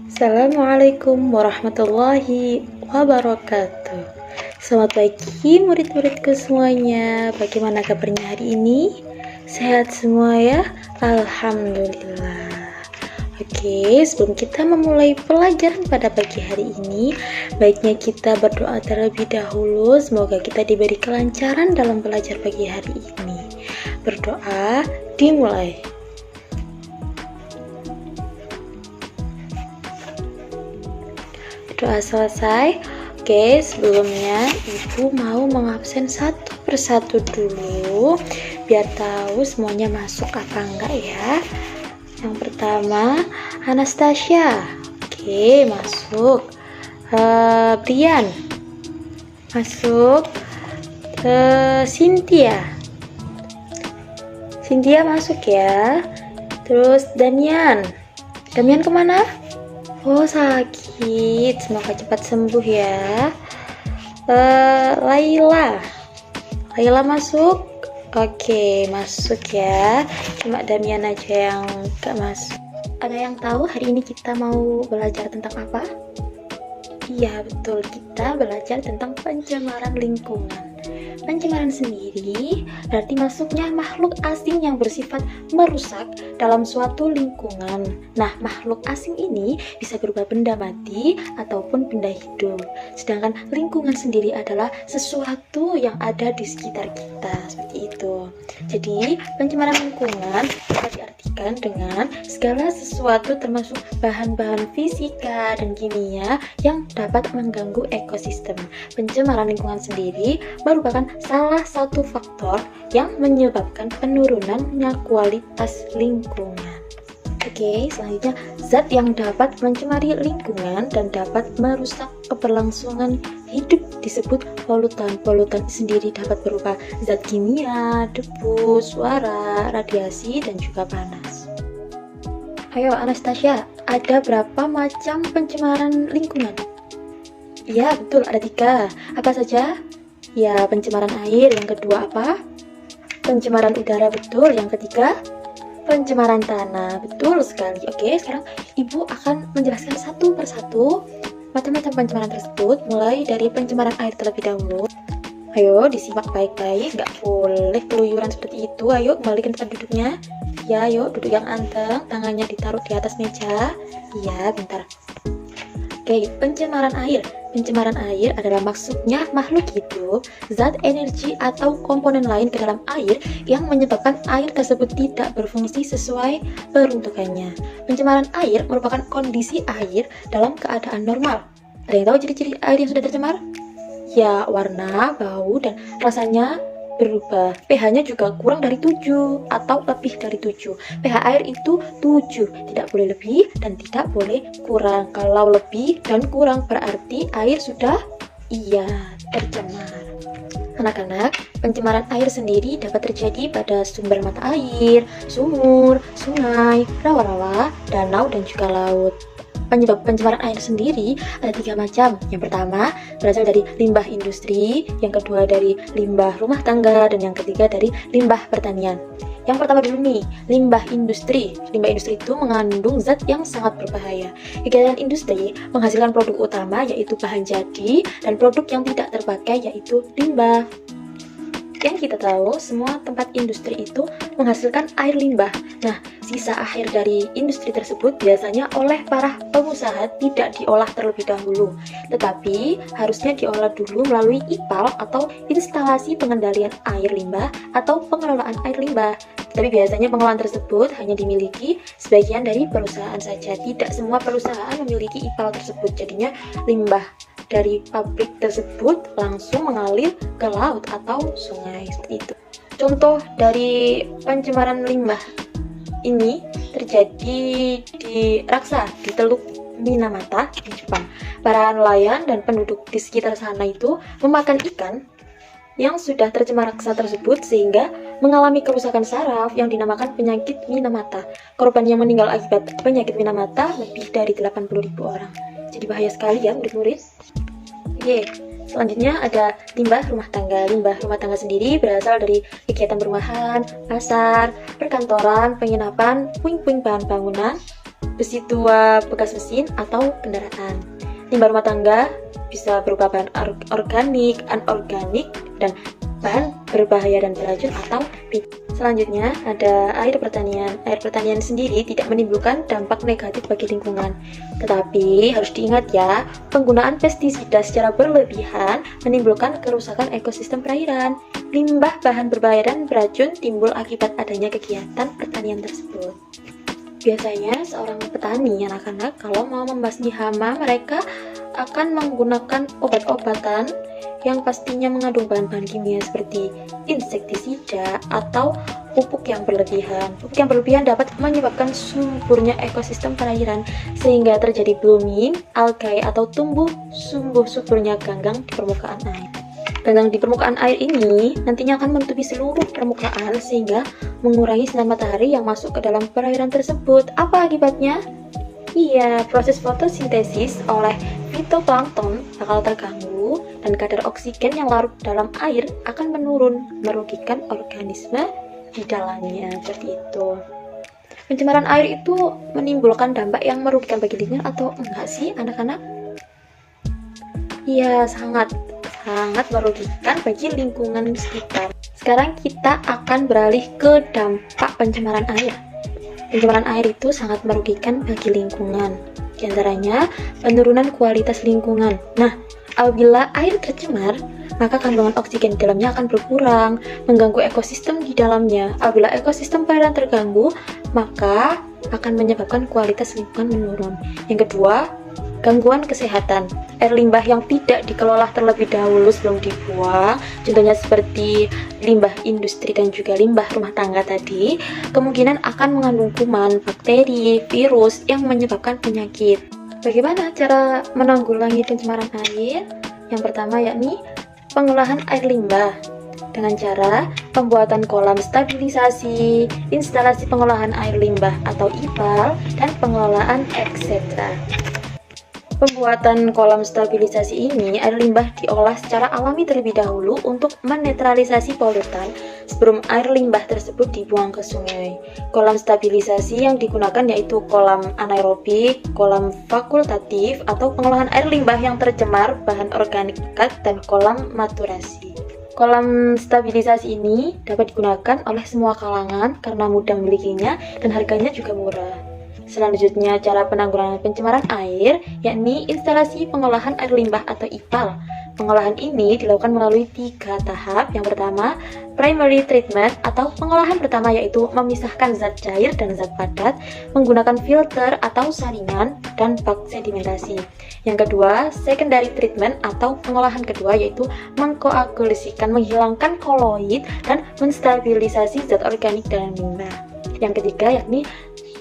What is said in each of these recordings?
Assalamualaikum warahmatullahi wabarakatuh. Selamat pagi murid-muridku semuanya. Bagaimana kabarnya hari ini? Sehat semua ya? Alhamdulillah. Oke, sebelum kita memulai pelajaran pada pagi hari ini, baiknya kita berdoa terlebih dahulu. Semoga kita diberi kelancaran dalam belajar pagi hari ini. Berdoa dimulai. Doa selesai. Oke, sebelumnya Ibu mau mengabsen satu persatu dulu biar tahu semuanya masuk apa enggak ya. Yang pertama, Anastasia. Oke, masuk. Brian. Masuk. Cynthia. Cynthia masuk ya. Terus Damian. Damian kemana? Oh, sakit. Semoga cepat sembuh ya. Laila. Laila masuk. Oke, masuk ya. Cuma Damian aja yang gak masuk. Ada yang tahu hari ini kita mau belajar tentang apa? Iya, betul. Kita belajar tentang pencemaran lingkungan. Pencemaran sendiri berarti masuknya makhluk asing yang bersifat merusak dalam suatu lingkungan. Nah, makhluk asing ini bisa berupa benda mati ataupun benda hidup. Sedangkan lingkungan sendiri adalah sesuatu yang ada di sekitar kita, seperti itu. Jadi, pencemaran lingkungan bisa diartikan dengan segala sesuatu termasuk bahan-bahan fisika dan kimia yang dapat mengganggu ekosistem. Pencemaran lingkungan sendiri merupakan salah satu faktor yang menyebabkan penurunannya kualitas lingkungan. Oke, selanjutnya zat yang dapat mencemari lingkungan dan dapat merusak keberlangsungan hidup disebut polutan. Polutan sendiri dapat berupa zat kimia, debu, suara, radiasi, dan juga panas. Ayo Anastasia, ada berapa macam pencemaran lingkungan? Ya, betul, ada 3. Apa saja? Ya, pencemaran air. Yang kedua apa? Pencemaran udara, betul. Yang ketiga, pencemaran tanah. Betul sekali. Oke, sekarang Ibu akan menjelaskan satu persatu macam-macam pencemaran tersebut, mulai dari pencemaran air terlebih dahulu. Ayo, disimak baik-baik. Nggak boleh keluyuran seperti itu. Ayo, kembalikan tempat duduknya. Ya, ayo, duduk yang anteng. Tangannya ditaruh di atas meja. Iya, bentar. Oke, pencemaran air. Pencemaran air adalah maksudnya makhluk hidup, zat energi atau komponen lain ke dalam air yang menyebabkan air tersebut tidak berfungsi sesuai peruntukannya. Pencemaran air merupakan kondisi air dalam keadaan normal. Ada yang tahu ciri-ciri air yang sudah tercemar? Ya, warna, bau, dan rasanya berubah. pH-nya juga kurang dari 7 atau lebih dari 7. pH air itu 7, tidak boleh lebih dan tidak boleh kurang. Kalau lebih dan kurang berarti air sudah tercemar. Anak-anak, pencemaran air sendiri dapat terjadi pada sumber mata air, sumur, sungai, rawa-rawa, danau, dan juga laut. Penyebab pencemaran air sendiri ada 3 macam. Yang pertama berasal dari limbah industri, yang kedua dari limbah rumah tangga, dan yang ketiga dari limbah pertanian. Yang pertama dulu nih, limbah industri. Limbah industri itu mengandung zat yang sangat berbahaya. Kegiatan industri menghasilkan produk utama yaitu bahan jadi dan produk yang tidak terpakai yaitu limbah. Yang kita tahu, semua tempat industri itu menghasilkan air limbah. Nah, sisa akhir dari industri tersebut biasanya oleh para pengusaha tidak diolah terlebih dahulu, tetapi harusnya diolah dulu melalui IPAL atau instalasi pengendalian air limbah atau pengelolaan air limbah. Tapi biasanya pengelolaan tersebut hanya dimiliki sebagian dari perusahaan saja. Tidak semua perusahaan memiliki IPAL tersebut. Jadinya limbah dari pabrik tersebut langsung mengalir ke laut atau sungai, seperti itu. Contoh dari pencemaran limbah ini terjadi di Raksa, di Teluk Minamata di Jepang. Para nelayan dan penduduk di sekitar sana itu memakan ikan yang sudah tercemar raksa tersebut sehingga mengalami kerusakan saraf yang dinamakan penyakit Minamata. Korban yang meninggal akibat penyakit Minamata lebih dari 80.000 orang. Jadi bahaya sekali ya murid-murid. Oke, selanjutnya ada limbah rumah tangga. Limbah rumah tangga sendiri berasal dari kegiatan perumahan, pasar, perkantoran, penginapan, puing-puing bahan bangunan, besi tua bekas mesin atau kendaraan. Limbah rumah tangga bisa berupa bahan organik, anorganik, dan bahan berbahaya dan beracun atau Selanjutnya ada air pertanian. Air pertanian sendiri tidak menimbulkan dampak negatif bagi lingkungan. Tetapi harus diingat ya, penggunaan pestisida secara berlebihan menimbulkan kerusakan ekosistem perairan. Limbah bahan berbahaya dan beracun timbul akibat adanya kegiatan pertanian tersebut. Biasanya seorang petani anak-anak kalau mau membasmi hama, mereka akan menggunakan obat-obatan yang pastinya mengandung bahan-bahan kimia seperti insektisida atau pupuk yang berlebihan. Pupuk yang berlebihan dapat menyebabkan suburnya ekosistem perairan sehingga terjadi blooming, algae atau tumbuh suburnya ganggang di permukaan air. Ganggang di permukaan air ini nantinya akan menutupi seluruh permukaan sehingga mengurangi sinar matahari yang masuk ke dalam perairan tersebut. Apa akibatnya? Iya, proses fotosintesis oleh fitoplankton bakal terganggu dan kadar oksigen yang larut dalam air akan menurun, merugikan organisme di dalamnya. Seperti itu. Pencemaran air itu menimbulkan dampak yang merugikan bagi lingkungan atau enggak sih anak-anak? Iya, sangat merugikan bagi lingkungan sekitar. Sekarang kita akan beralih ke dampak pencemaran air. Pencemaran air itu sangat merugikan bagi lingkungan. Di antaranya, penurunan kualitas lingkungan. Nah, apabila air tercemar, maka kandungan oksigen di dalamnya akan berkurang, mengganggu ekosistem di dalamnya. Apabila ekosistem perairan terganggu, maka akan menyebabkan kualitas lingkungan menurun. Yang kedua, gangguan kesehatan. Air limbah yang tidak dikelola terlebih dahulu sebelum dibuang, contohnya seperti limbah industri dan juga limbah rumah tangga tadi, kemungkinan akan mengandung kuman, bakteri, virus yang menyebabkan penyakit. Bagaimana cara menanggulangi pencemaran air? Yang pertama yakni pengolahan air limbah dengan cara pembuatan kolam stabilisasi, instalasi pengolahan air limbah atau IPAL, dan pengelolaan etc. Pembuatan kolam stabilisasi ini, air limbah diolah secara alami terlebih dahulu untuk menetralisasi polutan sebelum air limbah tersebut dibuang ke sungai. Kolam stabilisasi yang digunakan yaitu kolam anaerobik, kolam fakultatif, atau pengolahan air limbah yang tercemar bahan organik pekat, dan kolam maturasi. Kolam stabilisasi ini dapat digunakan oleh semua kalangan karena mudah memilikinya dan harganya juga murah. Selanjutnya, cara penanggulangan pencemaran air, yakni instalasi pengolahan air limbah atau IPAL. Pengolahan ini dilakukan melalui 3 tahap. Yang pertama, primary treatment atau pengolahan pertama yaitu memisahkan zat cair dan zat padat menggunakan filter atau saringan dan bak sedimentasi. Yang kedua, secondary treatment atau pengolahan kedua yaitu mengkoagulasikan, menghilangkan koloid dan menstabilisasi zat organik dalam limbah. Yang ketiga yakni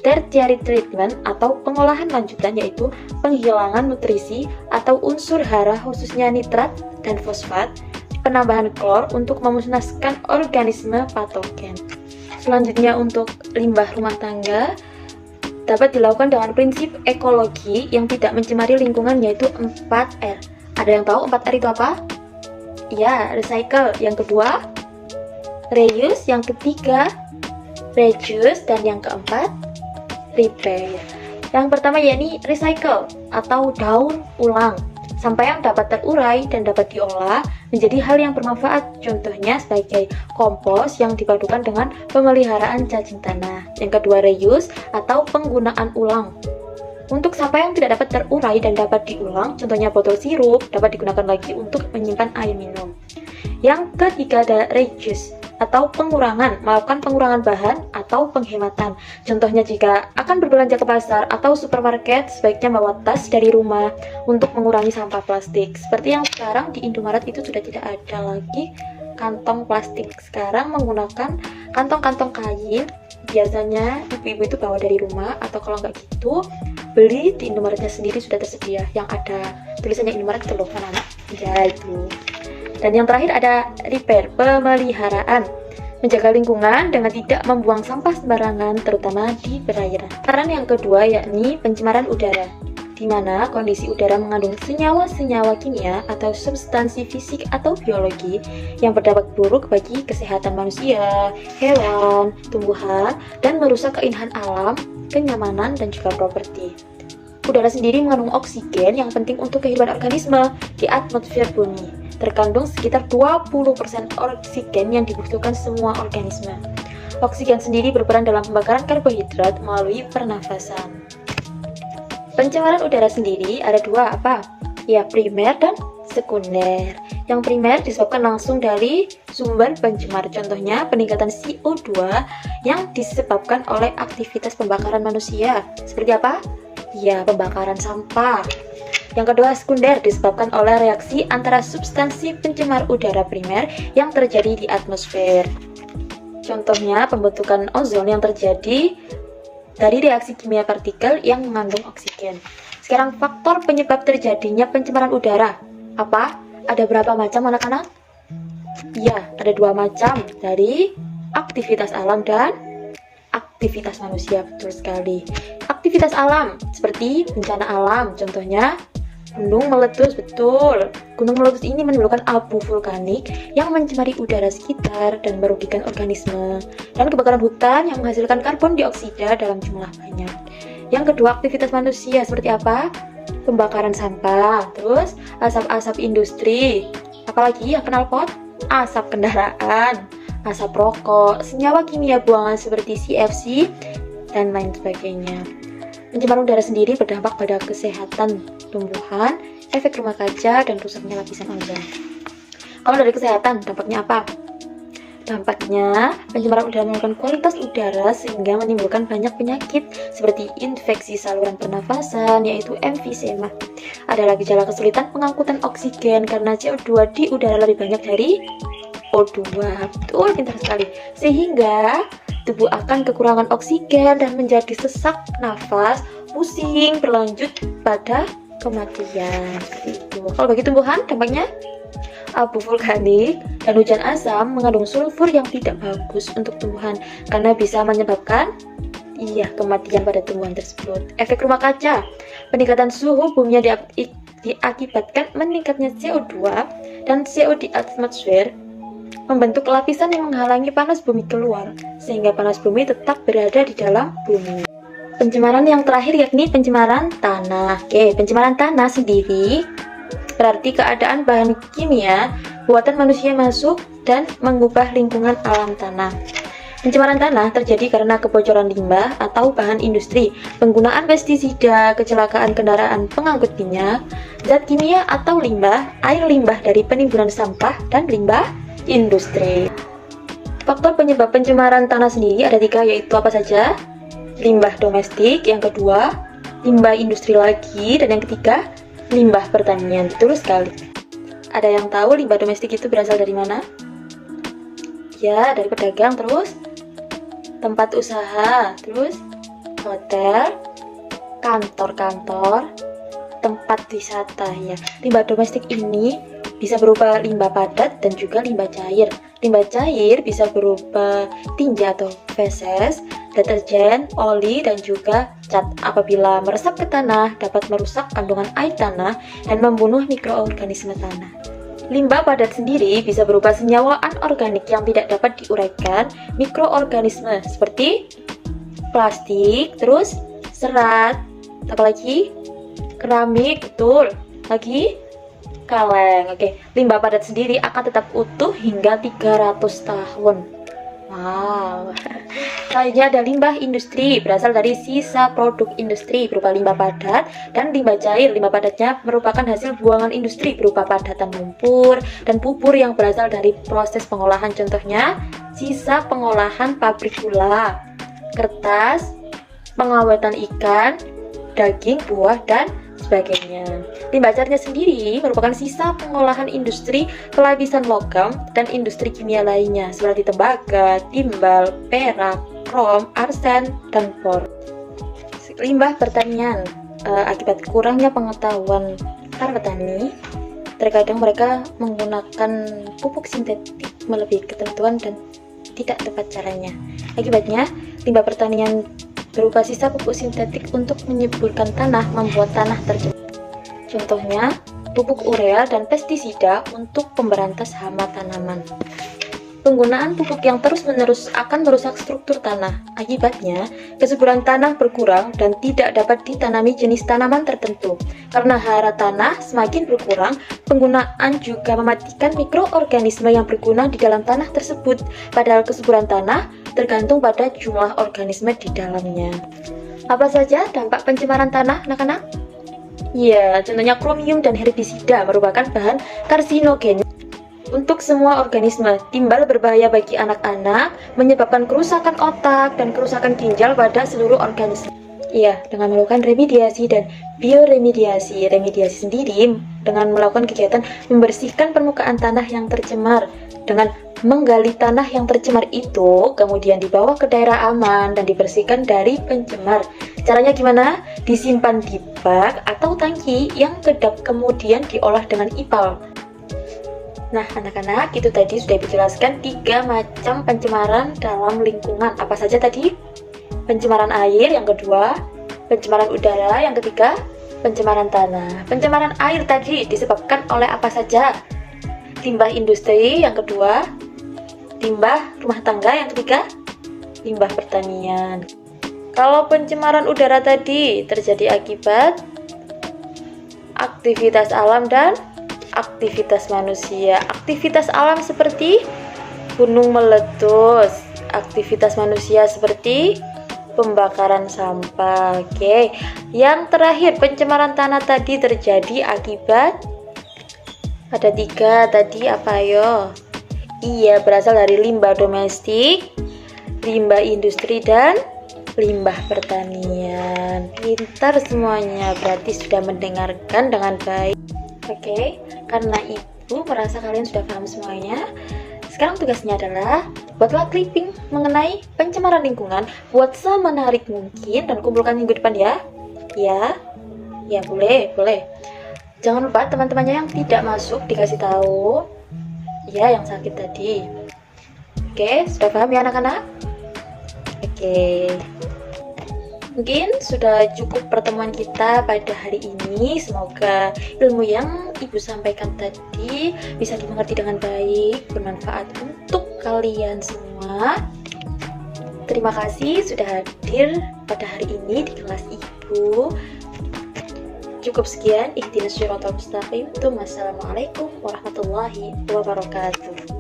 tertiary treatment atau pengolahan lanjutan yaitu penghilangan nutrisi atau unsur hara khususnya nitrat dan fosfat, penambahan klor untuk memusnahkan organisme patogen. Selanjutnya untuk limbah rumah tangga dapat dilakukan dengan prinsip ekologi yang tidak mencemari lingkungan yaitu 4R. Ada yang tahu 4R itu apa? Ya, recycle. Yang kedua, reuse. Yang ketiga, reduce. Dan yang keempat, repair. Yang pertama yakni recycle atau daur ulang. Sampah yang dapat terurai dan dapat diolah menjadi hal yang bermanfaat. Contohnya sebagai kompos yang dipadukan dengan pemeliharaan cacing tanah. Yang kedua reuse atau penggunaan ulang. Untuk sampah yang tidak dapat terurai dan dapat diulang, contohnya botol sirup, dapat digunakan lagi untuk menyimpan air minum. Yang ketiga ada reduce atau pengurangan, melakukan pengurangan bahan atau penghematan. Contohnya jika akan berbelanja ke pasar atau supermarket, sebaiknya bawa tas dari rumah untuk mengurangi sampah plastik. Seperti yang sekarang di Indomaret itu sudah tidak ada lagi kantong plastik. Sekarang menggunakan kantong-kantong kain. Biasanya ibu-ibu itu bawa dari rumah atau kalau nggak gitu beli di Indomaretnya sendiri sudah tersedia yang ada tulisannya Indomaret itu loh, anak-anak. Ya itu. Dan yang terakhir ada repair, pemeliharaan, menjaga lingkungan dengan tidak membuang sampah sembarangan, terutama di perairan. Saran yang kedua yakni pencemaran udara, di mana kondisi udara mengandung senyawa-senyawa kimia atau substansi fisik atau biologi yang berdampak buruk bagi kesehatan manusia, hewan, tumbuhan, dan merusak keindahan alam kenyamanan, dan juga properti. Udara sendiri mengandung oksigen yang penting untuk kehidupan organisme di atmosfer bumi. Terkandung sekitar 20% oksigen yang dibutuhkan semua organisme. Oksigen sendiri berperan dalam pembakaran karbohidrat melalui pernafasan. Pencemaran udara sendiri ada dua, apa? Ya, primer dan sekunder. Yang primer disebabkan langsung dari sumber pencemar, contohnya peningkatan CO2 yang disebabkan oleh aktivitas pembakaran manusia. Seperti apa? Ya, pembakaran sampah. Yang kedua, sekunder disebabkan oleh reaksi antara substansi pencemar udara primer yang terjadi di atmosfer. Contohnya, pembentukan ozon yang terjadi dari reaksi kimia partikel yang mengandung oksigen. Sekarang, faktor penyebab terjadinya pencemaran udara. Apa? Ada berapa macam, anak-anak? Ya, ada dua macam, dari aktivitas alam dan aktivitas manusia. Betul sekali. Aktivitas alam seperti bencana alam, contohnya gunung meletus. Betul, gunung meletus ini menimbulkan abu vulkanik yang mencemari udara sekitar dan merugikan organisme. Dan kebakaran hutan yang menghasilkan karbon dioksida dalam jumlah banyak. Yang kedua, aktivitas manusia seperti apa? Pembakaran sampah, terus asap-asap industri, apalagi ya, knalpot, asap kendaraan, asap rokok, senyawa kimia buangan seperti CFC, dan lain sebagainya. Pencemaran udara sendiri berdampak pada kesehatan tumbuhan, efek rumah kaca, dan rusaknya lapisan ozon. Kalau dari kesehatan, dampaknya apa? Dampaknya, pencemaran udara menurunkan kualitas udara sehingga menimbulkan banyak penyakit seperti infeksi saluran pernafasan, yaitu emfisema. Ada lagi gejala kesulitan pengangkutan oksigen karena CO2 di udara lebih banyak dari O2. Betul, pintar sekali. Sehingga tubuh akan kekurangan oksigen dan menjadi sesak nafas, pusing, berlanjut pada kematian. Seperti itu. Kalau bagi tumbuhan, dampaknya abu vulkanik dan hujan asam mengandung sulfur yang tidak bagus untuk tumbuhan karena bisa menyebabkan kematian pada tumbuhan tersebut. Efek rumah kaca, peningkatan suhu bumi diakibatkan meningkatnya CO2 dan CO di atmosfer membentuk lapisan yang menghalangi panas bumi keluar, sehingga panas bumi tetap berada di dalam bumi. Pencemaran yang terakhir yakni pencemaran tanah. Oke, pencemaran tanah sendiri berarti keadaan bahan kimia buatan manusia masuk dan mengubah lingkungan alam tanah. Pencemaran tanah terjadi karena kebocoran limbah atau bahan industri, penggunaan pestisida, kecelakaan kendaraan pengangkut minyak, zat kimia atau limbah, air limbah dari penimbunan sampah, dan limbah industri. Faktor penyebab pencemaran tanah sendiri ada 3, yaitu apa saja? Limbah domestik, yang kedua limbah industri lagi, dan yang ketiga limbah pertanian. Betul sekali. Ada yang tahu limbah domestik itu berasal dari mana? Ya, dari pedagang, terus tempat usaha, terus hotel, kantor-kantor, tempat wisata ya. Limbah domestik ini bisa berupa limbah padat dan juga limbah cair. Limbah cair bisa berupa tinja atau feses, deterjen, oli, dan juga cat. Apabila meresap ke tanah, dapat merusak kandungan air tanah dan membunuh mikroorganisme tanah. Limbah padat sendiri bisa berupa senyawa anorganik yang tidak dapat diuraikan mikroorganisme seperti plastik, terus serat, apalagi keramik, betul, lagi kaleng. Oke, limbah padat sendiri akan tetap utuh hingga 300 tahun. Wow. Selanjutnya ada limbah industri, berasal dari sisa produk industri berupa limbah padat dan limbah cair. Limbah padatnya merupakan hasil buangan industri berupa padatan lumpur dan pupur yang berasal dari proses pengolahan. Contohnya, sisa pengolahan pabrik gula, kertas, pengawetan ikan, daging, buah, dan sebagainya. Limbah cairnya sendiri merupakan sisa pengolahan industri pelapisan logam dan industri kimia lainnya seperti tembaga, timbal, perak, krom, arsen, dan bor. Limbah pertanian, akibat kurangnya pengetahuan para petani, terkadang mereka menggunakan pupuk sintetik melebihi ketentuan dan tidak tepat caranya. Akibatnya, limbah pertanian berupa sisa pupuk sintetik untuk menyuburkan tanah, membuat tanah tercemar. Contohnya, pupuk urea dan pestisida untuk pemberantas hama tanaman. Penggunaan pupuk yang terus-menerus akan merusak struktur tanah. Akibatnya, kesuburan tanah berkurang dan tidak dapat ditanami jenis tanaman tertentu. Karena hara tanah semakin berkurang, penggunaan juga mematikan mikroorganisme yang berguna di dalam tanah tersebut. Padahal kesuburan tanah tergantung pada jumlah organisme di dalamnya. Apa saja dampak pencemaran tanah, anak-anak? Ya, contohnya kromium dan herbisida merupakan bahan karsinogen untuk semua organisme. Timbal berbahaya bagi anak-anak, menyebabkan kerusakan otak dan kerusakan ginjal pada seluruh organisme. Iya, dengan melakukan remediasi dan bioremediasi. Remediasi sendiri dengan melakukan kegiatan membersihkan permukaan tanah yang tercemar. Dengan menggali tanah yang tercemar itu, kemudian dibawa ke daerah aman dan dibersihkan dari pencemar. Caranya gimana? Disimpan di bak atau tangki yang kedap kemudian diolah dengan ipal. Nah, anak-anak, itu tadi sudah dijelaskan 3 macam pencemaran dalam lingkungan. Apa saja tadi? Pencemaran air, yang kedua, pencemaran udara, yang ketiga, pencemaran tanah. Pencemaran air tadi disebabkan oleh apa saja? Limbah industri, yang kedua, limbah rumah tangga, yang ketiga, limbah pertanian. Kalau pencemaran udara tadi terjadi akibat aktivitas alam dan aktivitas manusia. Aktivitas alam seperti gunung meletus, aktivitas manusia seperti pembakaran sampah. Oke. Yang terakhir, pencemaran tanah tadi terjadi akibat ada 3 tadi, apa yo? Iya, berasal dari limbah domestik, limbah industri, dan limbah pertanian. Pintar semuanya, berarti sudah mendengarkan dengan baik. Oke, karena ibu merasa kalian sudah paham semuanya, sekarang tugasnya adalah buatlah clipping mengenai pencemaran lingkungan, buat semenarik mungkin dan kumpulkan minggu depan ya. Ya boleh. Jangan lupa teman-temannya yang tidak masuk dikasih tahu. Ya, yang sakit tadi. Oke, sudah paham ya anak-anak? Oke. Mungkin sudah cukup pertemuan kita pada hari ini. Semoga ilmu yang ibu sampaikan tadi bisa dimengerti dengan baik, bermanfaat untuk kalian semua. Terima kasih sudah hadir pada hari ini di kelas ibu. Cukup sekian. Ihdinas siratal mustaqim. Wassalamualaikum warahmatullahi wabarakatuh.